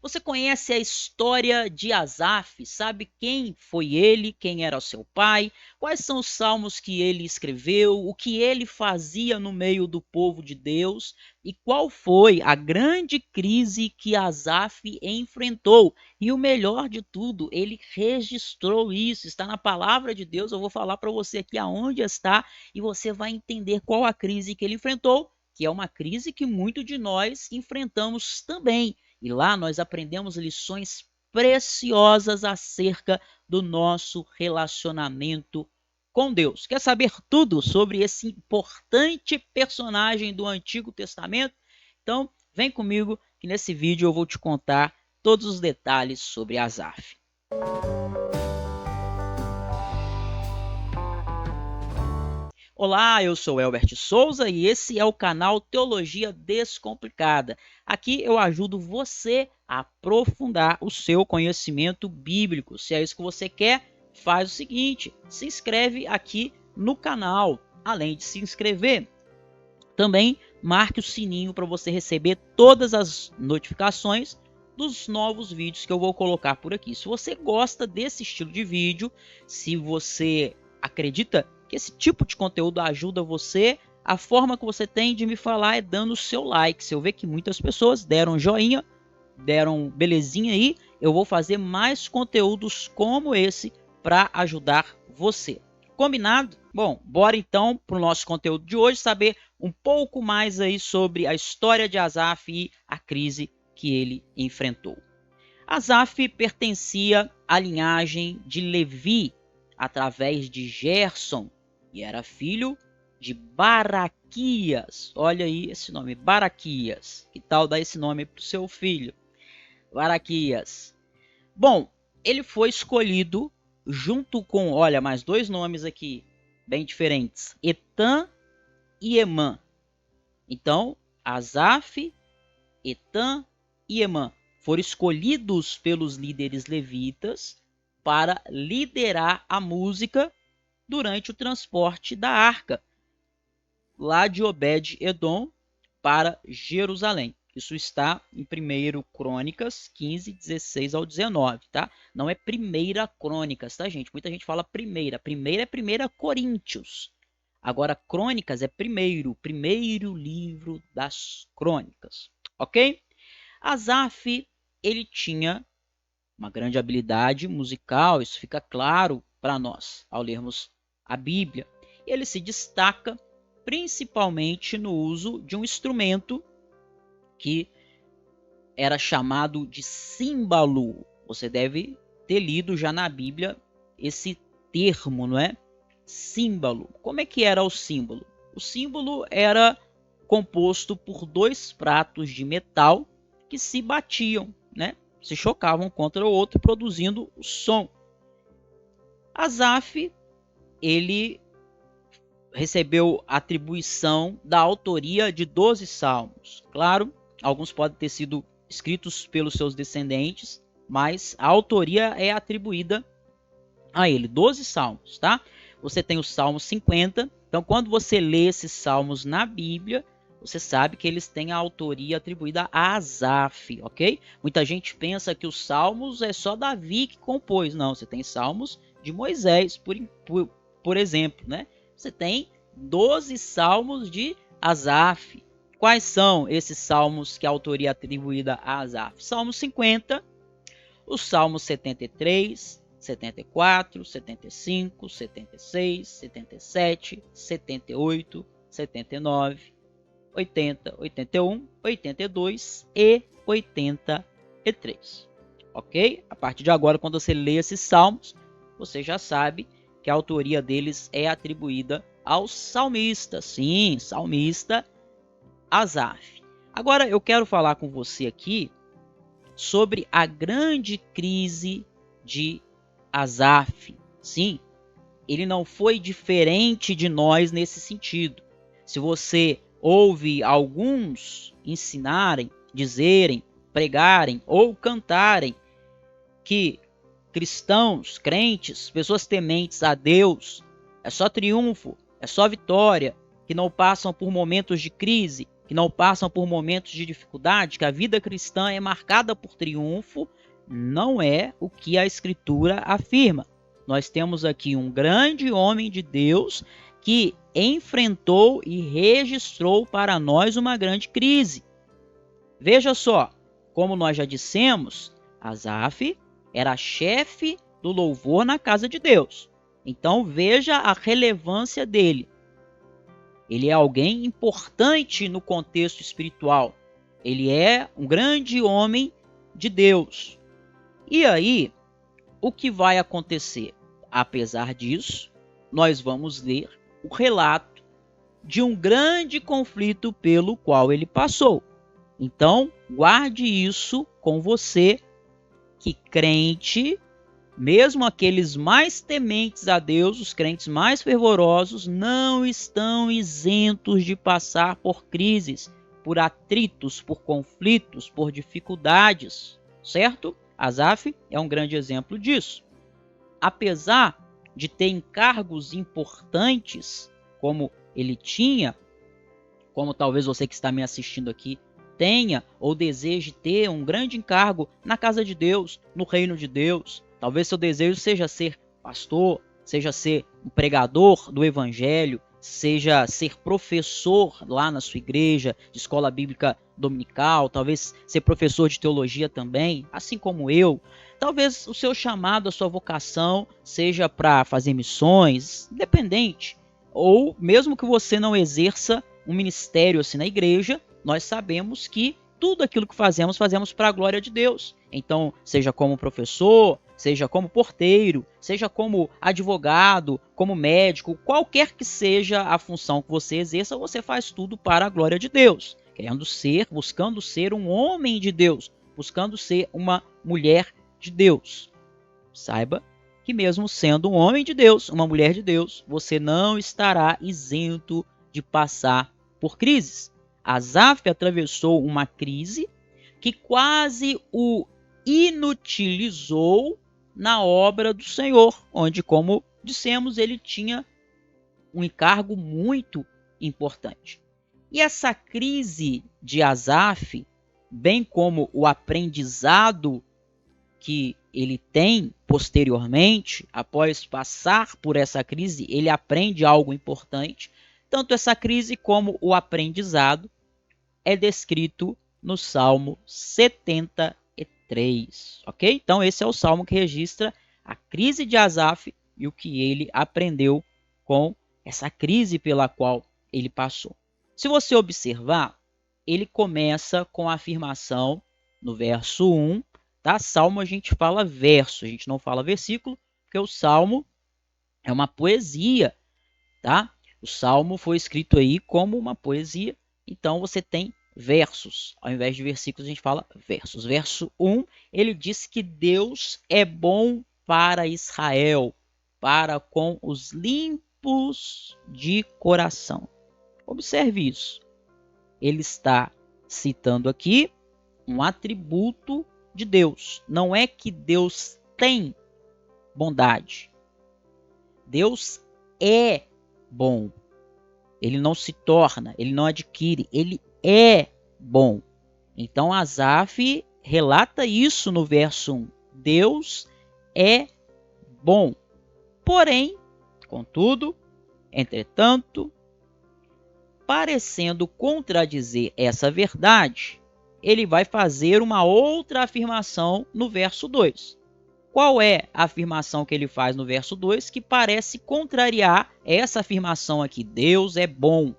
Você conhece a história de Asaf? Sabe quem foi ele? Quem era o seu pai? Quais são os salmos que ele escreveu? O que ele fazia no meio do povo de Deus? E qual foi a grande crise que Asaf enfrentou? E o melhor de tudo, ele registrou isso, está na palavra de Deus. Eu vou falar para você aqui aonde está e você vai entender qual a crise que ele enfrentou, que é uma crise que muitos de nós enfrentamos também. E lá nós aprendemos lições preciosas acerca do nosso relacionamento com Deus. Quer saber tudo sobre esse importante personagem do Antigo Testamento? Então, vem comigo que nesse vídeo eu vou te contar todos os detalhes sobre Asaf. Olá, eu sou Elbert Souza e esse é o canal Teologia Descomplicada. Aqui eu ajudo você a aprofundar o seu conhecimento bíblico. Se é isso que você quer, faz o seguinte: se inscreve aqui no canal. Além de se inscrever, também marque o sininho para você receber todas as notificações dos novos vídeos que eu vou colocar por aqui. Se você gosta desse estilo de vídeo, se você acredita que esse tipo de conteúdo ajuda você, a forma que você tem de me falar é dando o seu like. Se eu ver que muitas pessoas deram joinha, deram belezinha aí, eu vou fazer mais conteúdos como esse para ajudar você. Combinado? Bom, bora então para o nosso conteúdo de hoje, saber um pouco mais aí sobre a história de Asaf e a crise que ele enfrentou. Asaf pertencia à linhagem de Levi através de Gerson e era filho de Baraquias. Olha aí esse nome, Baraquias. Que tal dar esse nome para o seu filho? Baraquias. Bom, ele foi escolhido junto com, olha, mais dois nomes aqui bem diferentes, Etan e Emã. Então, Asaf, Etan e Emã foram escolhidos pelos líderes levitas para liderar a música durante o transporte da arca, lá de Obed-Edom para Jerusalém. Isso está em 1 Crônicas 15, 16 ao 19, tá? Não é Primeira Crônicas, tá, gente? Muita gente fala primeira. Primeira é 1 Coríntios. Agora, Crônicas é primeiro livro das Crônicas, ok? Asaf, ele tinha uma grande habilidade musical, isso fica claro para nós ao lermos a Bíblia. Ele se destaca principalmente no uso de um instrumento que era chamado de símbolo. Você deve ter lido já na Bíblia esse termo, não é? Símbolo. Como é que era o símbolo? O símbolo era composto por dois pratos de metal que se batiam, né? Se chocavam contra o outro, produzindo o som. Asaf, ele recebeu a atribuição da autoria de 12 salmos. Claro, alguns podem ter sido escritos pelos seus descendentes, mas a autoria é atribuída a ele. 12 salmos, tá? Você tem o Salmo 50. Então, quando você lê esses salmos na Bíblia, você sabe que eles têm a autoria atribuída a Asaf, ok? Muita gente pensa que os salmos é só Davi que compôs. Não, você tem salmos de Moisés, por exemplo, né? Você tem 12 salmos de Asaf. Quais são esses salmos que a autoria é atribuída a Asaf? Salmo 50, o Salmo 73, 74, 75, 76, 77, 78, 79, 80, 81, 82 e 83. Ok? A partir de agora, quando você lê esses salmos, você já sabe que a autoria deles é atribuída ao salmista. Sim, salmista Asaf. Agora eu quero falar com você aqui sobre a grande crise de Asaf. Sim, ele não foi diferente de nós nesse sentido. Se você ouve alguns ensinarem, dizerem, pregarem ou cantarem que cristãos, crentes, pessoas tementes a Deus, é só triunfo, é só vitória, que não passam por momentos de crise, que não passam por momentos de dificuldade, que a vida cristã é marcada por triunfo, não é o que a Escritura afirma. Nós temos aqui um grande homem de Deus que enfrentou e registrou para nós uma grande crise. Veja só, como nós já dissemos, Asaf era chefe do louvor na casa de Deus. Então veja a relevância dele. Ele é alguém importante no contexto espiritual. Ele é um grande homem de Deus. E aí, o que vai acontecer? Apesar disso, nós vamos ler o relato de um grande conflito pelo qual ele passou. Então, guarde isso com você, que crente, mesmo aqueles mais tementes a Deus, os crentes mais fervorosos, não estão isentos de passar por crises, por atritos, por conflitos, por dificuldades, certo? Asaf é um grande exemplo disso. Apesar de ter encargos importantes, como ele tinha, como talvez você que está me assistindo aqui tenha ou deseje ter um grande encargo na casa de Deus, no reino de Deus. Talvez seu desejo seja ser pastor, seja ser um pregador do evangelho, seja ser professor lá na sua igreja, de escola bíblica dominical, talvez ser professor de teologia também, assim como eu. Talvez o seu chamado, a sua vocação seja para fazer missões, independente. Ou mesmo que você não exerça um ministério assim na igreja, nós sabemos que tudo aquilo que fazemos para a glória de Deus. Então, seja como professor, seja como porteiro, seja como advogado, como médico, qualquer que seja a função que você exerça, você faz tudo para a glória de Deus. Buscando ser um homem de Deus, buscando ser uma mulher de Deus. Saiba que mesmo sendo um homem de Deus, uma mulher de Deus, você não estará isento de passar por crises. Asaf atravessou uma crise que quase o inutilizou na obra do Senhor, onde, como dissemos, ele tinha um encargo muito importante. E essa crise de Asaf, bem como o aprendizado que ele tem posteriormente, após passar por essa crise, ele aprende algo importante. Tanto essa crise como o aprendizado é descrito no Salmo 73, ok? Então esse é o salmo que registra a crise de Asaf e o que ele aprendeu com essa crise pela qual ele passou. Se você observar, ele começa com a afirmação no verso 1, tá? Salmo a gente fala verso, a gente não fala versículo, porque o salmo é uma poesia, tá? O salmo foi escrito aí como uma poesia, então você tem versos. Ao invés de versículos, a gente fala versos. Verso 1, ele diz que Deus é bom para Israel, para com os limpos de coração. Observe isso. Ele está citando aqui um atributo de Deus. Não é que Deus tem bondade. Deus é bom. Ele não se torna, ele não adquire, ele é bom. Então Asaf relata isso no verso 1. Deus é bom. Porém, contudo, entretanto, parecendo contradizer essa verdade, ele vai fazer uma outra afirmação no verso 2. Qual é a afirmação que ele faz no verso 2 que parece contrariar essa afirmação aqui? Deus é bom.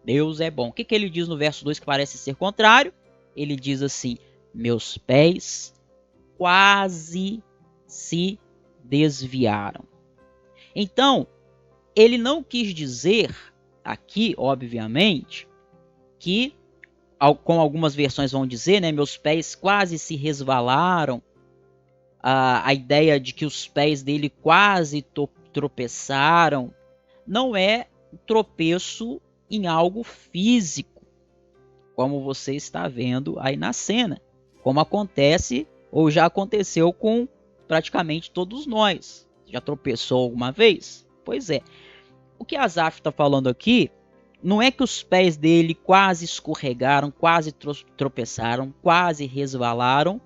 Deus é bom. O que ele diz no verso 2 que parece ser contrário? Ele diz assim: meus pés quase se desviaram. Então, ele não quis dizer aqui, obviamente, que, como algumas versões vão dizer, né, meus pés quase se resvalaram, a ideia de que os pés dele quase tropeçaram, não é tropeço em algo físico, como você está vendo aí na cena, como acontece ou já aconteceu com praticamente todos nós. Já tropeçou alguma vez? Pois é. O que Asaf está falando aqui Não é que os pés dele quase escorregaram, quase tropeçaram, quase resvalaram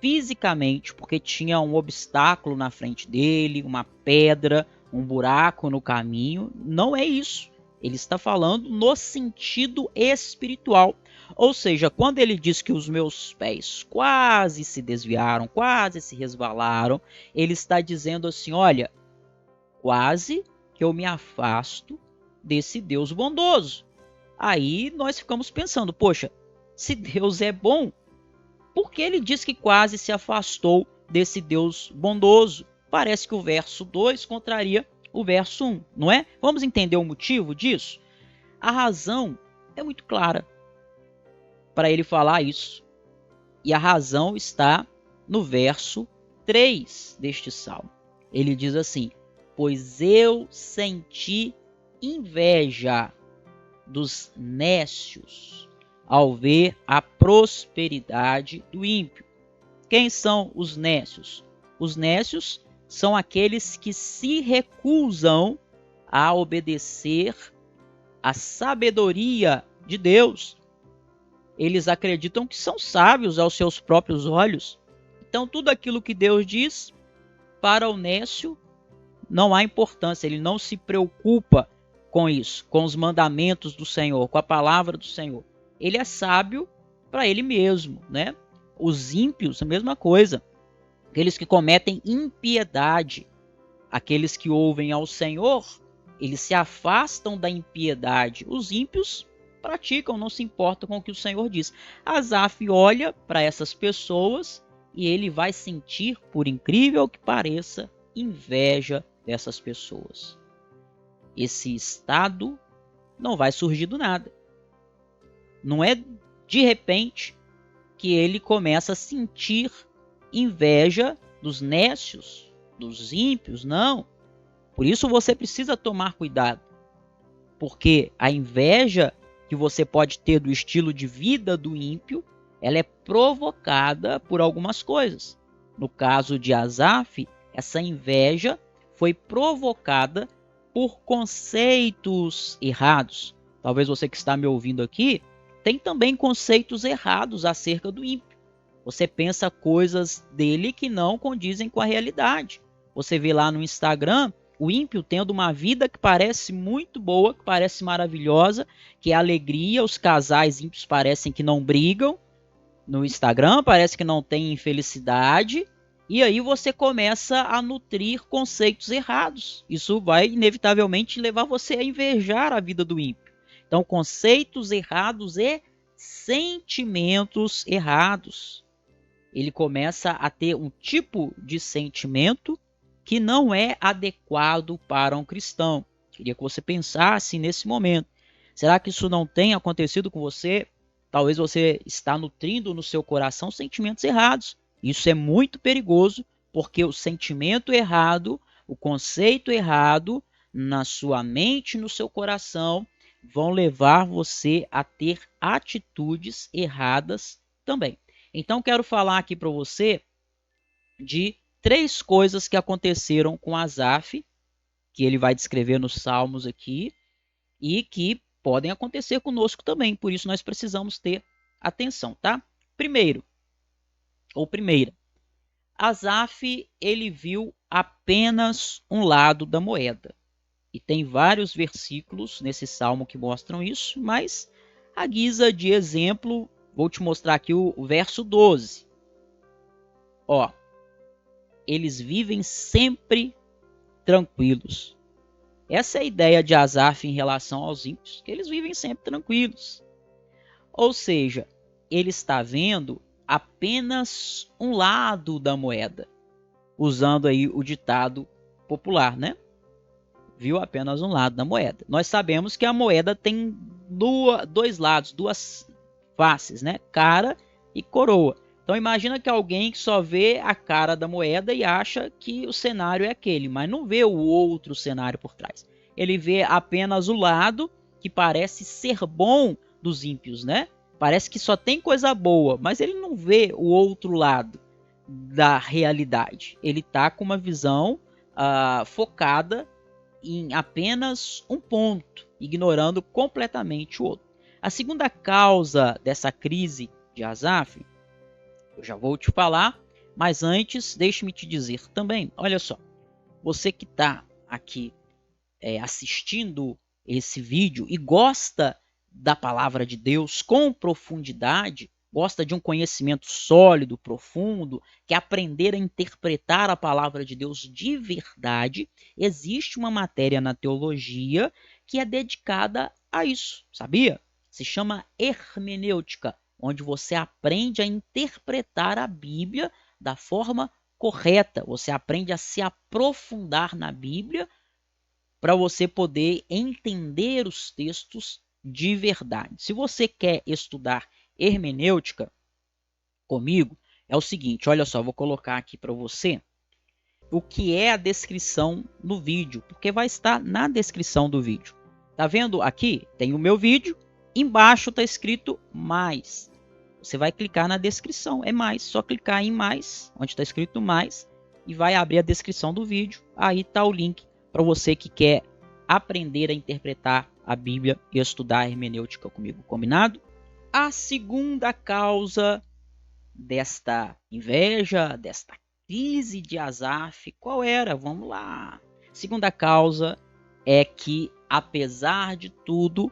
fisicamente, porque tinha um obstáculo na frente dele, uma pedra, um buraco no caminho. Não é isso. Ele está falando no sentido espiritual. Ou seja, quando ele diz que os meus pés quase se desviaram, quase se resvalaram, ele está dizendo assim: olha, quase que eu me afasto desse Deus bondoso. Aí nós ficamos pensando, poxa, se Deus é bom, por que ele diz que quase se afastou desse Deus bondoso? Parece que o verso 2 contraria o verso 1, não é? Vamos entender o motivo disso? A razão é muito clara para ele falar isso. E a razão está no verso 3 deste salmo. Ele diz assim: pois eu senti inveja dos nécios ao ver a prosperidade do ímpio. Quem são os nécios? Os nécios são aqueles que se recusam a obedecer à sabedoria de Deus. Eles acreditam que são sábios aos seus próprios olhos. Então, tudo aquilo que Deus diz, para o nécio, não há importância. Ele não se preocupa com isso, com os mandamentos do Senhor, com a palavra do Senhor. Ele é sábio para ele mesmo, né? Os ímpios, a mesma coisa. Aqueles que cometem impiedade, aqueles que ouvem ao Senhor, eles se afastam da impiedade. Os ímpios praticam, não se importam com o que o Senhor diz. Asaf olha para essas pessoas e ele vai sentir, por incrível que pareça, inveja dessas pessoas. Esse estado não vai surgir do nada. Não é de repente que ele começa a sentir inveja dos nécios, dos ímpios, não. Por isso você precisa tomar cuidado, porque a inveja que você pode ter do estilo de vida do ímpio, ela é provocada por algumas coisas. No caso de Asaf, essa inveja foi provocada por conceitos errados. Talvez você que está me ouvindo aqui tem também conceitos errados acerca do ímpio. Você pensa coisas dele que não condizem com a realidade. Você vê lá no Instagram o ímpio tendo uma vida que parece muito boa, que parece maravilhosa, que é alegria. Os casais ímpios parecem que não brigam no Instagram, parece que não tem infelicidade. E aí você começa a nutrir conceitos errados. Isso vai inevitavelmente levar você a invejar a vida do ímpio. Então, conceitos errados e sentimentos errados. Ele começa a ter um tipo de sentimento que não é adequado para um cristão. Queria que você pensasse nesse momento. Será que isso não tem acontecido com você? Talvez você está nutrindo no seu coração sentimentos errados. Isso é muito perigoso, porque o sentimento errado, o conceito errado na sua mente, no seu coração, vão levar você a ter atitudes erradas também. Então, quero falar aqui para você de 3 coisas que aconteceram com Asaf, que ele vai descrever nos Salmos aqui, e que podem acontecer conosco também. Por isso, nós precisamos ter atenção, tá? Primeira, Asaf, ele viu apenas um lado da moeda. E tem vários versículos nesse salmo que mostram isso, mas à guisa de exemplo, vou te mostrar aqui o verso 12. Ó, eles vivem sempre tranquilos. Essa é a ideia de Asaf em relação aos ímpios, que eles vivem sempre tranquilos. Ou seja, ele está vendo apenas um lado da moeda, usando aí o ditado popular, né? Viu apenas um lado da moeda. Nós sabemos que a moeda tem dois lados, duas faces, né? Cara e coroa. Então imagina que alguém que só vê a cara da moeda e acha que o cenário é aquele, mas não vê o outro cenário por trás. Ele vê apenas o lado que parece ser bom dos ímpios, né? Parece que só tem coisa boa, mas ele não vê o outro lado da realidade. Ele está com uma visão focada em apenas um ponto, ignorando completamente o outro. A segunda causa dessa crise de Asaf, eu já vou te falar, mas antes, deixe-me te dizer também, olha só, você que está aqui assistindo esse vídeo e gosta da palavra de Deus com profundidade, gosta de um conhecimento sólido, profundo, quer aprender a interpretar a palavra de Deus de verdade, existe uma matéria na teologia que é dedicada a isso, sabia? Se chama hermenêutica, onde você aprende a interpretar a Bíblia da forma correta, você aprende a se aprofundar na Bíblia para você poder entender os textos de verdade. Se você quer estudar hermenêutica comigo, é o seguinte, olha só, vou colocar aqui para você o que é a descrição no vídeo, porque vai estar na descrição do vídeo. Tá vendo aqui? Tem o meu vídeo, embaixo está escrito mais. Você vai clicar na descrição, é mais, só clicar em mais, onde está escrito mais, e vai abrir a descrição do vídeo. Aí está o link para você que quer aprender a interpretar a Bíblia e estudar a hermenêutica comigo, combinado? A segunda causa desta inveja, desta crise de Asaf, qual era? Vamos lá. Segunda causa é que, apesar de tudo,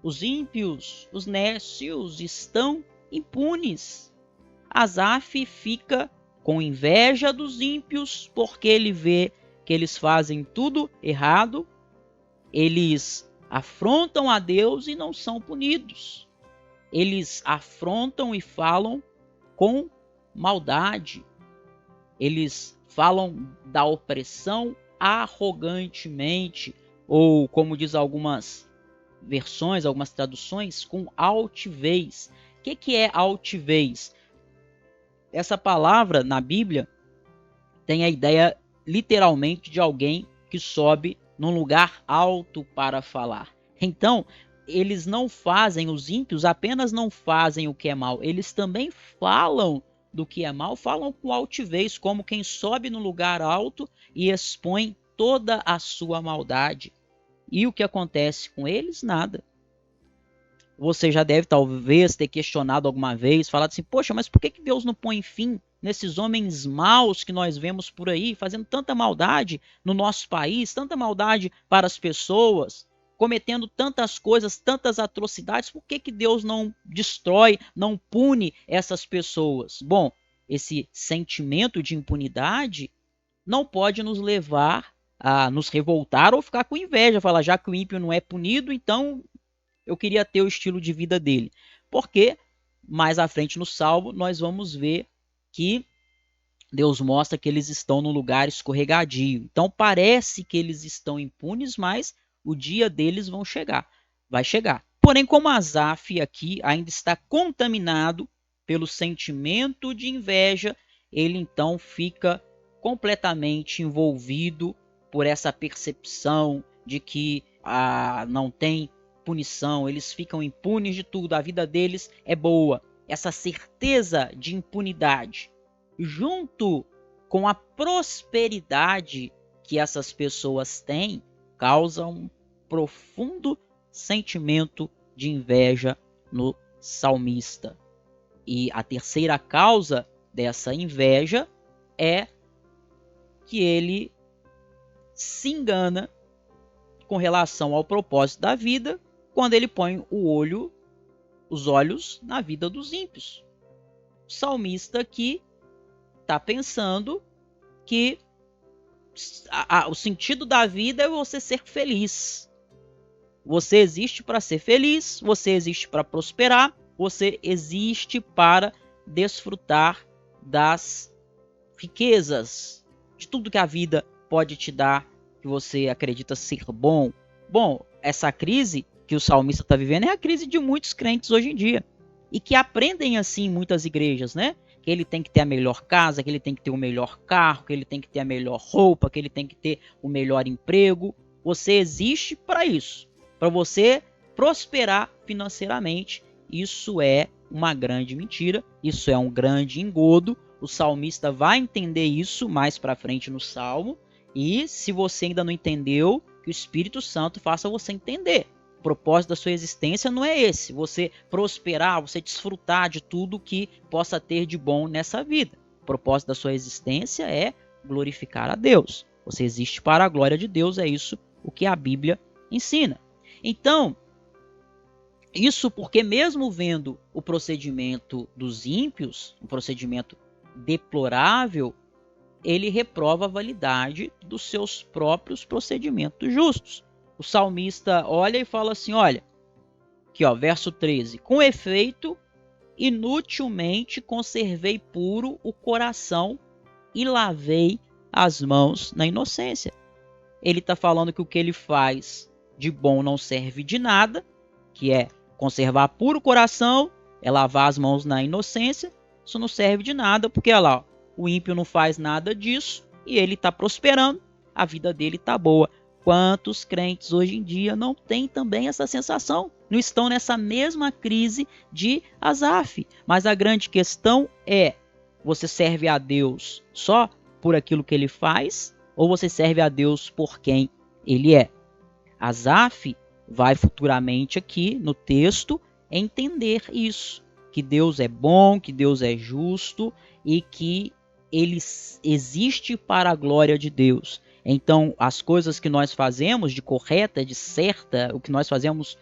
os ímpios, os nécios estão impunes. Asaf fica com inveja dos ímpios porque ele vê que eles fazem tudo errado, eles afrontam a Deus e não são punidos. Eles afrontam e falam com maldade. Eles falam da opressão arrogantemente, ou como diz algumas versões, algumas traduções, com altivez. O que é altivez? Essa palavra na Bíblia tem a ideia literalmente de alguém que sobe num lugar alto para falar. Então, eles não fazem, os ímpios apenas não fazem o que é mal, eles também falam do que é mal, falam com altivez, como quem sobe no lugar alto e expõe toda a sua maldade. E o que acontece com eles? Nada. Você já deve talvez ter questionado alguma vez, falado assim, poxa, mas por que Deus não põe fim nesses homens maus que nós vemos por aí, fazendo tanta maldade no nosso país, tanta maldade para as pessoas, cometendo tantas coisas, tantas atrocidades, por que Deus não destrói, não pune essas pessoas? Bom, esse sentimento de impunidade não pode nos levar a nos revoltar ou ficar com inveja, falar já que o ímpio não é punido, então eu queria ter o estilo de vida dele. Porque mais à frente no Salmo nós vamos ver que Deus mostra que eles estão num lugar escorregadio. Então parece que eles estão impunes, mas o dia deles vai chegar. Porém, como Asaf aqui ainda está contaminado pelo sentimento de inveja, ele então fica completamente envolvido por essa percepção de que não tem punição, eles ficam impunes de tudo, a vida deles é boa. Essa certeza de impunidade, junto com a prosperidade que essas pessoas têm, causa um profundo sentimento de inveja no salmista. E a terceira causa dessa inveja é que ele se engana com relação ao propósito da vida quando ele põe os olhos na vida dos ímpios. O salmista aqui está pensando que o sentido da vida é você ser feliz. Você existe para ser feliz, você existe para prosperar, você existe para desfrutar das riquezas, de tudo que a vida pode te dar, que você acredita ser bom. Bom, essa crise que o salmista está vivendo é a crise de muitos crentes hoje em dia. E que aprendem assim em muitas igrejas, né? Que ele tem que ter a melhor casa, que ele tem que ter o melhor carro, que ele tem que ter a melhor roupa, que ele tem que ter o melhor emprego. Você existe para isso, para você prosperar financeiramente. Isso é uma grande mentira, isso é um grande engodo. O salmista vai entender isso mais para frente no Salmo. E se você ainda não entendeu, que o Espírito Santo faça você entender. O propósito da sua existência não é esse, você prosperar, você desfrutar de tudo que possa ter de bom nessa vida. O propósito da sua existência é glorificar a Deus. Você existe para a glória de Deus, é isso o que a Bíblia ensina. Então, isso porque mesmo vendo o procedimento dos ímpios, um procedimento deplorável, ele reprova a validade dos seus próprios procedimentos justos. O salmista olha e fala assim, olha, aqui ó, verso 13, com efeito, inutilmente conservei puro o coração e lavei as mãos na inocência. Ele está falando que o que ele faz de bom não serve de nada, que é conservar puro o coração, é lavar as mãos na inocência. Isso não serve de nada, porque olha lá, o ímpio não faz nada disso e ele está prosperando, a vida dele está boa. Quantos crentes hoje em dia não têm também essa sensação? Não estão nessa mesma crise de Asaf. Mas a grande questão é, você serve a Deus só por aquilo que ele faz ou você serve a Deus por quem ele é? Asaf vai futuramente aqui no texto entender isso, que Deus é bom, que Deus é justo e que ele existe para a glória de Deus. Então, as coisas que nós fazemos de correta, de certa, o que nós fazemos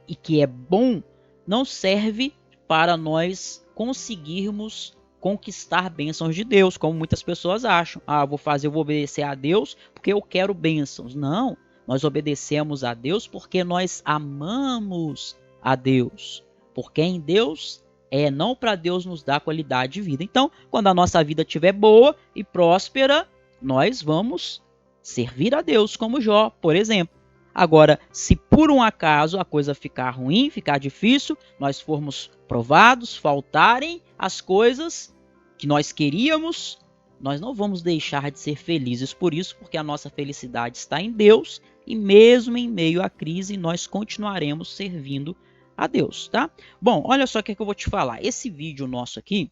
e que é bom, não serve para nós conseguirmos conquistar bênçãos de Deus, como muitas pessoas acham. Ah, vou obedecer a Deus porque eu quero bênçãos. Não, nós obedecemos a Deus porque nós amamos a Deus. Porque em Deus é, não para Deus nos dar qualidade de vida. Então, quando a nossa vida estiver boa e próspera, nós vamos servir a Deus, como Jó, por exemplo. Agora, se por um acaso a coisa ficar ruim, ficar difícil, nós formos provados, faltarem as coisas que nós queríamos, nós não vamos deixar de ser felizes por isso, porque a nossa felicidade está em Deus e mesmo em meio à crise nós continuaremos servindo a Deus, tá? Bom, olha só o que eu vou te falar. Esse vídeo nosso aqui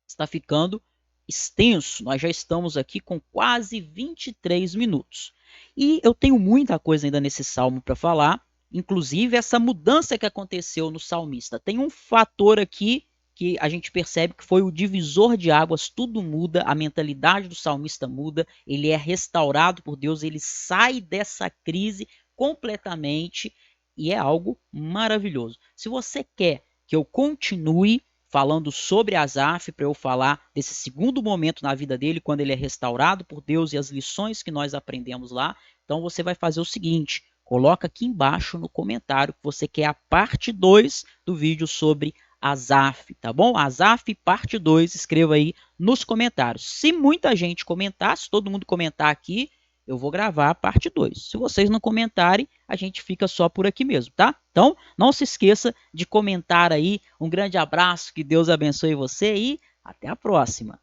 está ficando extenso. Nós já estamos aqui com quase 23 minutos. E eu tenho muita coisa ainda nesse salmo para falar, inclusive essa mudança que aconteceu no salmista. Tem um fator aqui que a gente percebe que foi o divisor de águas, tudo muda, a mentalidade do salmista muda, ele é restaurado por Deus, ele sai dessa crise completamente e é algo maravilhoso. Se você quer que eu continue falando sobre Asaf, para eu falar desse segundo momento na vida dele, quando ele é restaurado por Deus e as lições que nós aprendemos lá, então você vai fazer o seguinte, coloca aqui embaixo no comentário que você quer a parte 2 do vídeo sobre Asaf, tá bom? Asaf parte 2, escreva aí nos comentários. Se muita gente comentar, se todo mundo comentar aqui, eu vou gravar a parte 2. Se vocês não comentarem, a gente fica só por aqui mesmo, tá? Então, não se esqueça de comentar aí. Um grande abraço, que Deus abençoe você e até a próxima.